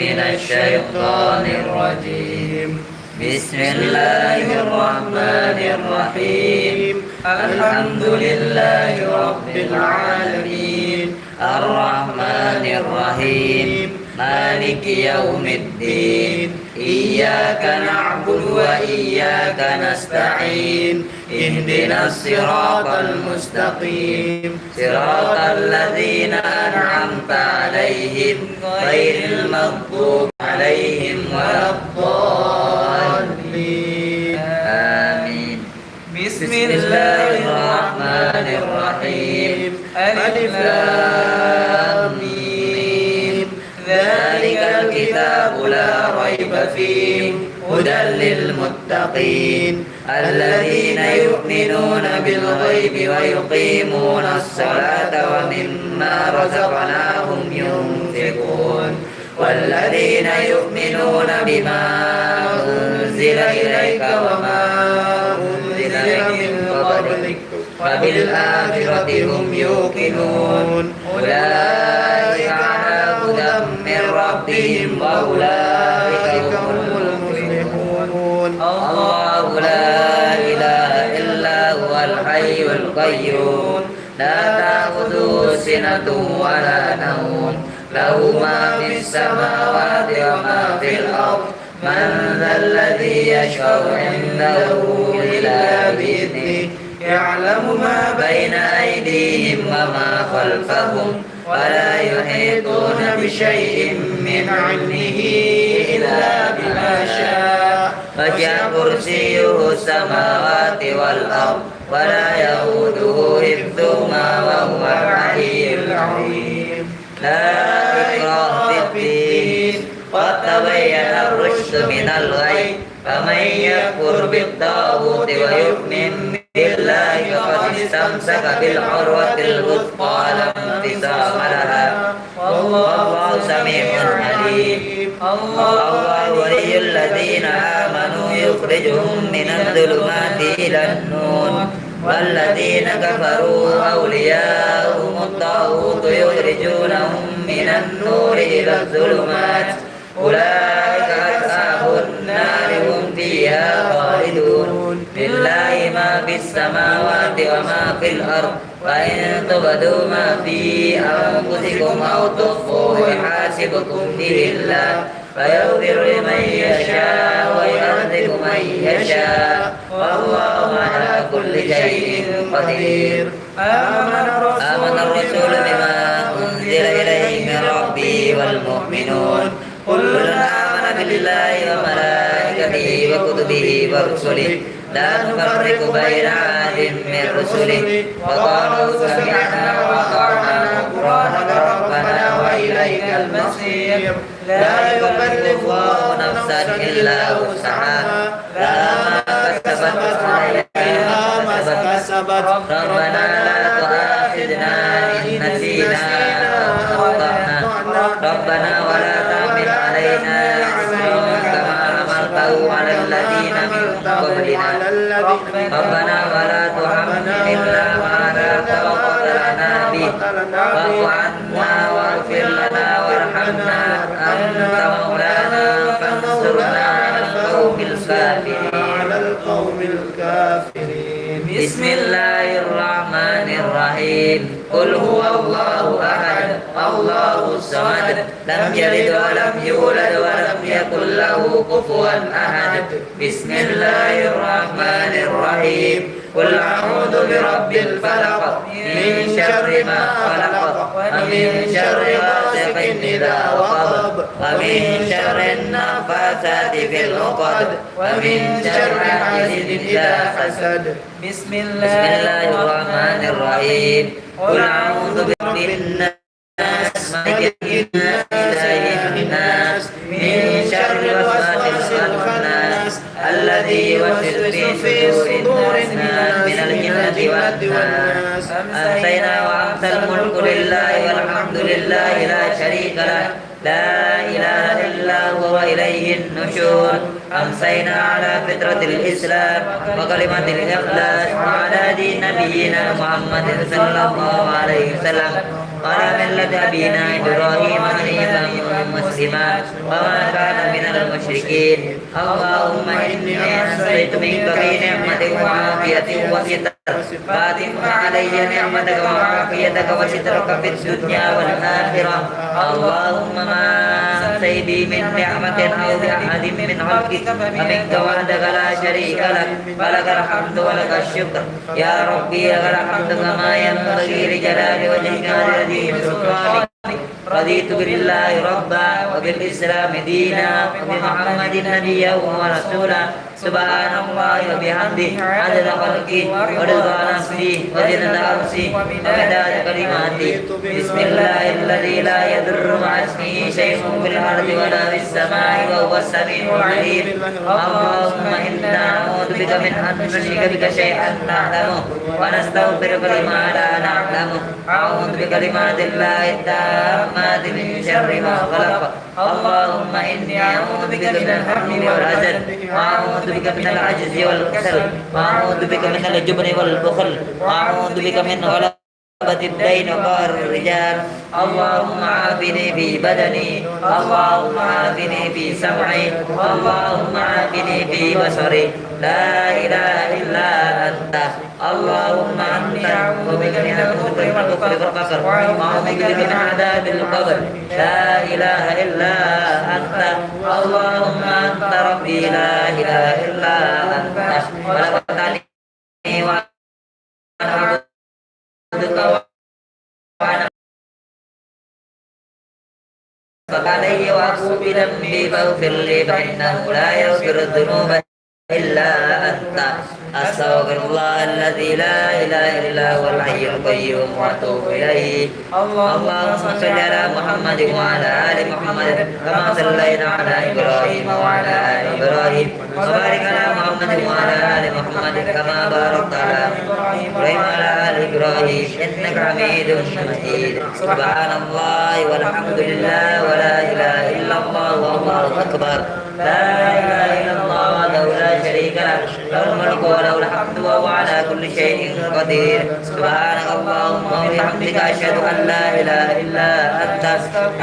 من الشيطان الرجيم. بسم الله الرحمن الرحيم. الحمد لله رب العالمين الرحمن الرحيم مالك يوم الدين. إياك نعبد وإياك نستعين. اهدنا الصراط المستقيم صراط الذين أنعمت عليهم غير المغضوب عليهم ولا الضالين. آمين. بسم الله الرحمن الرحيم. ألف لام ميم. ذلك الكتاب لا ريب فيه هدى للمتقين الذين يؤمنون بالغيب ويقيمون الصلاة ومما رزقناهم ينفقون والذين يؤمنون بما أنزل إليك وما أنزل من قبلك وبالآخرة هم يوقنون أولئك على هدى من ربهم وأولئك هم المفلحون. الله لا إله إلا هو الحي القيوم لا تأخذه سنة ولا نوم له ما في السماوات وما في الأرض من ذا الذي يشفع عنده إلا بإذنه يعلم ما بين أيديهم وما خلفهم ولا يحيطون بشيء من علمه إلا بما شاء وسع كرسيه السماوات والأرض ولا يؤوده حفظهما وهو العلي العظيم. لا إكراه في الدين قد تبين الرشد من الغي فمن يكفر بالطاغوت ويؤمن بالله فقد استمسك بالعروة الوثقى لا انفصام لها والله سميع عليم. الله ولي الذين آمنوا يخرجهم من الظلمات إلى النور والذين كفروا أولياءهم الطاغوت يخرجونهم من النور إلى الظلمات أولئك أصحاب النار هم فيها خالدون. لله ما في السماوات وما في الأرض وإن تبدوا ما في أنفسكم أو تخفوه يحاسبكم به الله فيغفر لمن يشاء ويعذب من يشاء والله على كل شيء قدير. آمن الرسول بما أنزل إليه من ربه والمؤمنون كل آمن بالله وملائكته وكتبه ورسله لا نفرق بين أحد من رسله وقالوا سمعنا وأطعنا غفرانك ربنا وإليك المصير. لا يكلف الله نفسا إلا وسعها لها ما كسبت وعليها ما اكتسبت ربنا لا تؤاخذنا إن نسينا أو أخطأنا ربنا ولا تحمل علينا إصرا كما حملته على الذين من قبلنا ربنا ولا تحملنا ما لا طاقة لنا به واعف عنا واغفر لنا وارحمنا أنت مولانا فانصرنا على القوم الكافرين. بسم الله الرحمن الرحيم. قل هو الله أحد الله الصمد لم يلد ولم يولد ولم يكن له كفوا أحد. بسم الله الرحمن الرحيم. قل أعوذ برب الفلق من شر ما خلق ومن شر غاسق إذا وقب ومن شر النفاثات في العقد ومن شر حاسد إذا حسد. بسم الله الرحمن الرحيم. قل أعوذ برب الناس ملك الناس إله الناس من شر الوسواس الخناس الذي يوسوس في صدور الناس من الجنة والناس. أمسينا وأمسى الملك لله والحمد لله لا شريك له لا إله إلا هو وإليه النشور أمسينا على فطرة الإسلام وكلمة الإخلاص وعلى دين نبينا محمد صلى الله عليه وسلم وعلى ملة أبينا إبراهيم حنيفا مسلما وما كان من المشركين اللهم إني أنزلت منك في نعمة وعافية وستر فاتم علي نعمتك وعافيتك وسترك في الدنيا والآخرة اللهم ما سيدي من نعمة أو بأحد من خلقك فمنك وحدك لا شريك لك فلك الحمد ولك الشكر يا ربي لك الحمد كما ينبغي لجلال وجهك ولعظيم سلطانك رضيت بالله ربا وبالإسلام دينا وبمحمد نبيا ورسولا سبحان الله وبحمده عدد خلقه ورضا نفسه وزنة عرشه ومداد كلماته بسم الله الذي لا يضر مع اسمه شيء في الأرض ولا في السماء وهو السميع العليم اللهم إنا نعوذ بك من أن نشرك بك شيئا نعلمه ونستغفرك لما لا نعلمه أعوذ بكلمات الله التامات من شر ما خلق اللهم إني أعوذ بك من الهم والحزن وأعوذ بك من العجز والكسل وأعوذ بك من الجبن والبخل وأعوذ بك من غلبة الدين وقهر الرجال اللهم عافني في بدني اللهم عافني في سمعي اللهم عافني في بصري لا إله إلا أنت اللهم أنت أعوذ بك من الكفر والكفر والفقر وأعوذ بك من عذاب القبر لا إله إلا أنت اللهم أنت ربي لا إله إلا أنت خلقتني وأنا عبدك وأنا فعلي وأتوب ذنبي فاغفر لي فإنه لا يغفر الذنوب إلا أنت أستغفر الله الذي لا إله إلا هو الحي القيوم وأتوب إليه اللهم صل على محمد وعلى آل محمد كما صليت على إبراهيم وعلى آل إبراهيم وبارك على محمد وعلى آل محمد كما باركت على إبراهيم وعلى آل إبراهيم إنك حميد مجيد سبحان الله والحمد لله ولا إله إلا الله والله أكبر لا إله إلا الله وحده لا شريك له له الملك وله الحمد وهو على كل شيء قدير سبحانك اللهم وبحمدك أشهد أن لا إله إلا أنت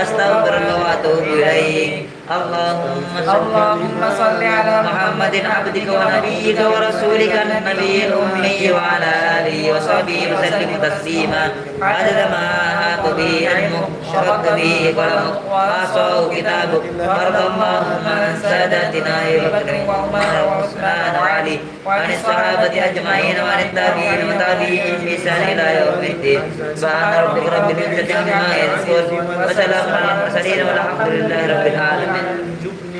أستغفرك وأتوب إليك اللهم صل على محمد عبدك ونبيك ورسولك النبي الأمي وعلى آله وصحبه وسلم تسليما عدد ما أحاط به علمك شرط به قلمك وأعصاه كتابك وارض اللهم عن ساداتنا أبي بكر وعمر وعثمان وعلي وعن الصحابة أجمعين وعن التابعين وتابعين بإحسان إلى يوم الدين سبحان ربك رب العزة عما يصفون وسلام على المرسلين والحمد لله رب العالمين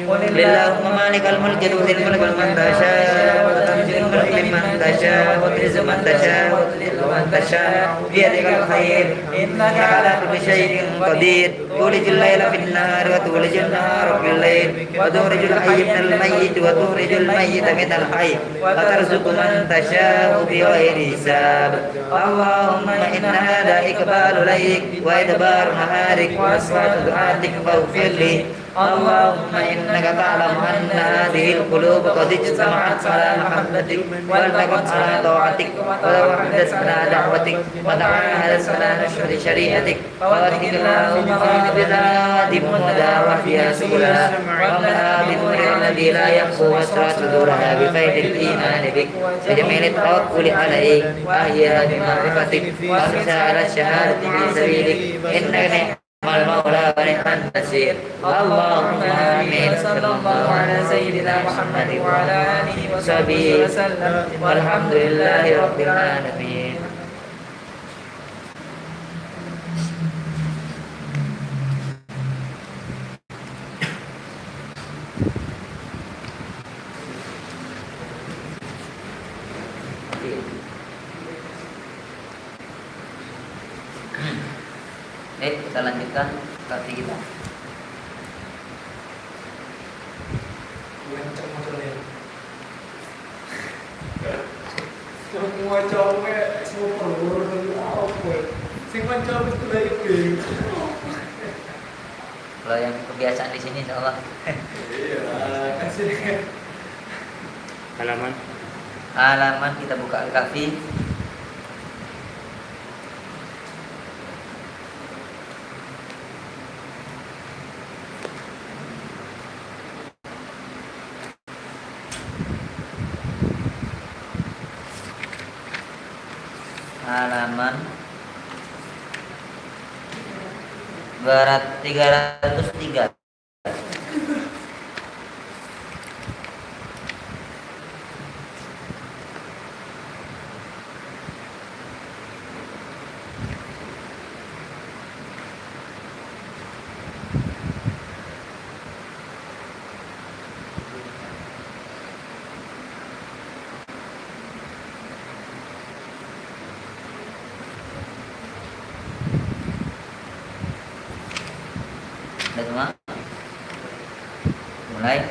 قل اللهم مالك الملك تؤتي الملك من تشاء وتنزع الملك ممن تشاء وتعز من تشاء وتذل من تشاء بيدك الخير إنك على كل شيء قدير تولج الليل في النهار وتولج النهار في الليل وتخرج الحي من الميت وتخرج الميت من الحي وترزق من تشاء بغير حساب اللهم إن هذا إقبال ليك وإدبار نهارك وأصوات دعاتك فاغفر لي اللهم إنك تعلم أن هذه القلوب قد اجتمعت على محبتك والتقت على طاعتك ووحدت على دعوتك وتعاهدت على نشر شريعتك فوفق اللهم بذات مهدى وفيها سبلها واملها بالنور الذي لا يخفو واسرى صدورها بخير الإيمان بك بجميل التوكل عليك وأحياها بمعرفتك وامسها على الشهادة في سبيلك إنك المولى ونعم النصير اللهم آمين صلى الله على سيدنا محمد وعلى آله وصحبه وسلم والحمد لله رب العالمين. Kita lanjutkan tadi kita. Semua cowok semua perlu apa? Sing pancam itu dari Kalau yang kebiasaan di sini insya Allah. Iya, kasih. Halaman kita buka Al-Kahfi. Halaman 303. Semua mulai.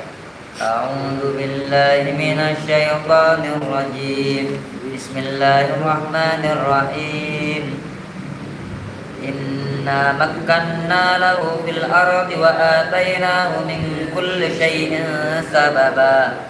A'udzu billahi minasyaitonir rajim. Bismillahirrahmanirrahim. Inna makkanna lahu fil ardi wa atainahu min kulli syai'in sababa.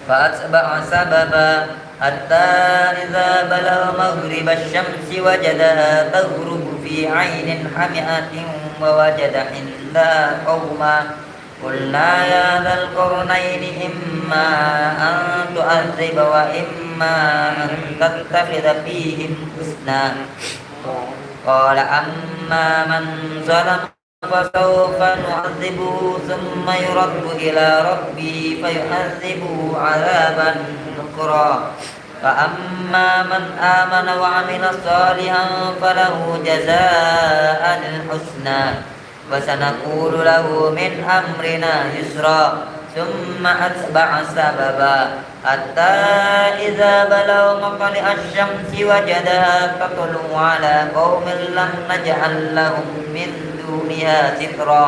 Fa'atba'a sababa hatta idza balagha maghrib asy-syamsi wajadaha taghrubu fi 'ainin hami'atin wa wajada 'indaha qauma qulna ya dzal qarnaini imma an tu'adziba wa imma an tattakhidha fihim husna qala amma man zalama fasawfa nu'adzibuhu thumma yuraddu ila rabbi fayu'adzibuhu 'adzaban nukra فأما من آمن وعمل صالحا فله جزاء الحسنى وسنقول له من أمرنا يسرا ثم أتبع سببا حتى إذا بلغ مطلع الشمس وجدها تطلع على قوم لم نجعل لهم من دونها سترا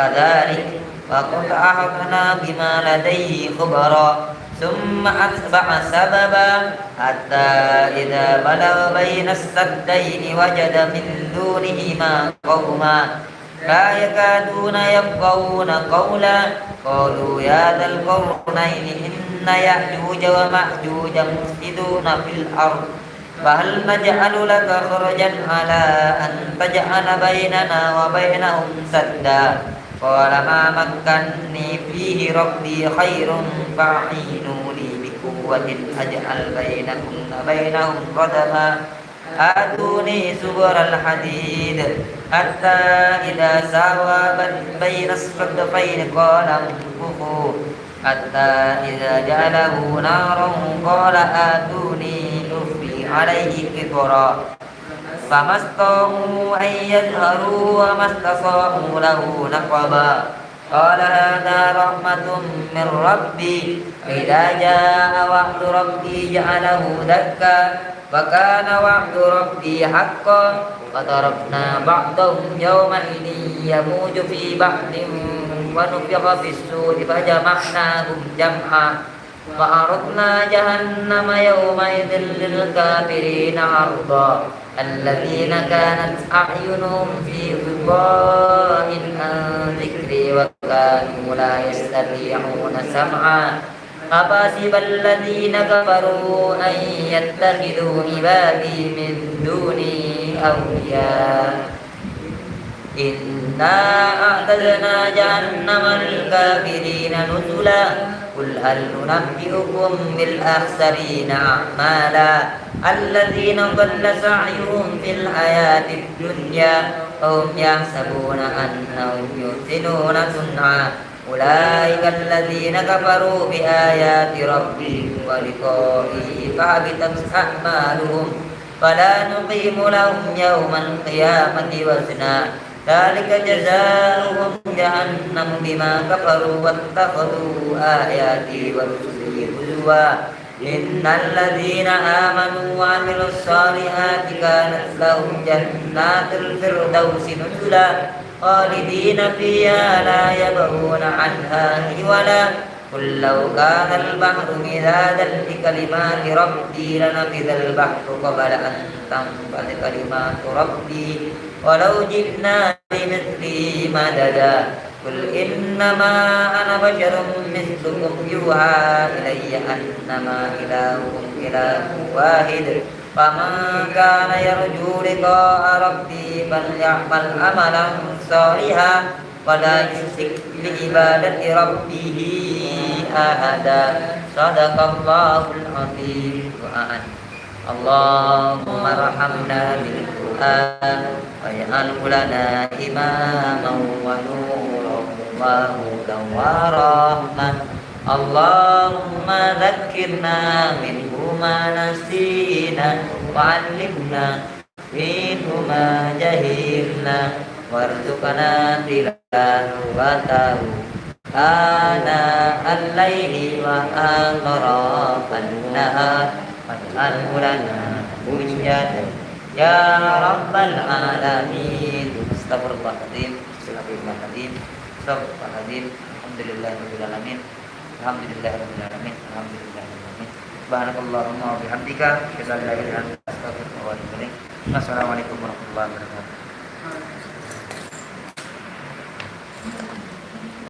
كذلك وقد أحطنا بما لديه خبرا ثم أتبع سببا حتى إذا بلغ بين السدين وجد من دونهما قوما لا يكادون يفقهون قولا قالوا يا ذا القرنين إن يأجوج ومأجوج مفسدون في الأرض فهل نجعل لك خرجا على أن تجعل بيننا وبينهم سدا قال ما مكنني فيه ربي خير فأعينوني بقوة أجعل بينكم وبينهم ردما آتوني زبر الحديد حتى إذا ساوى بين الصدفين قال انفخوا حتى إذا جعله نارا قال آتوني أفرغ عليه قطرا فما استطاعوا أن يظهروا وما استطاعوا له نقبا قال هذا رحمة من ربي فإذا جاء وعد ربي جعله دكا وكان وعد ربي حقا وتركنا بعضهم يومئذ يموج في بعض ونفخ في الصور فجمعناهم جمعا وعرضنا جهنم يومئذ للكافرين عرضا الذين كانت أعينهم في غطاء عن ذكري وكانوا لا يستطيعون سمعا أفحسب الذين كفروا أن يتخذوا عبادي من دوني أولياء إنا أعتدنا جهنم للكافرين نزلا قل هل ننبئكم بالأخسرين أعمالا الذين ضل سعيهم في الحياة الدنيا وهم يحسبون أنهم يحسنون صنعا أولئك الذين كفروا بآيات ربهم ولقائه فحبطت أعمالهم فلا نقيم لهم يوم القيامة وزنا ذلك جزاؤهم جهنم بما كفروا واتخذوا آياتي ورسلي هزوا إن الذين آمنوا وعملوا الصالحات كانت لهم جنات الفردوس نزلا خالدين فيها لا يبغون عنها حولا قل لو كان البحر مدادا لكلمات ربي لنفذ البحر قبل أن تنفذ كلمات ربي ولو جئنا بمثله مددا قل إنما أنا بشر مثلكم يوحى إلي أنما إلهكم إله واحد فمن كان يرجو لقاء ربي فليعمل عملا صالحا ولا يشرك بعبادة ربه أحدا صدق الله العظيم. اللهم ارحمنا بالقرآن واجعله لنا إماما ونورا وهدى ورحمة. اللهم ذكرنا منه ما نسينا وعلمنا منه ما جهلنا وارزقنا تلاوته آناء الليل وأطراف النهار واجعله لنا حجة يا رب العالمين. Astagfirullahaladzim, Bismillahirrahmanirrahim, Astagfirullahaladzim, Alhamdulillahirrahmanirrahim, Alhamdulillahirrahmanirrahim, Alhamdulillahirrahmanirrahim. Subhanakallahumma wa bihamdika, asyhadu an la ilaha illa anta, astaghfiruka wa atubu ilaik. Wassalamualaikum warahmatullahi wabarakatuh.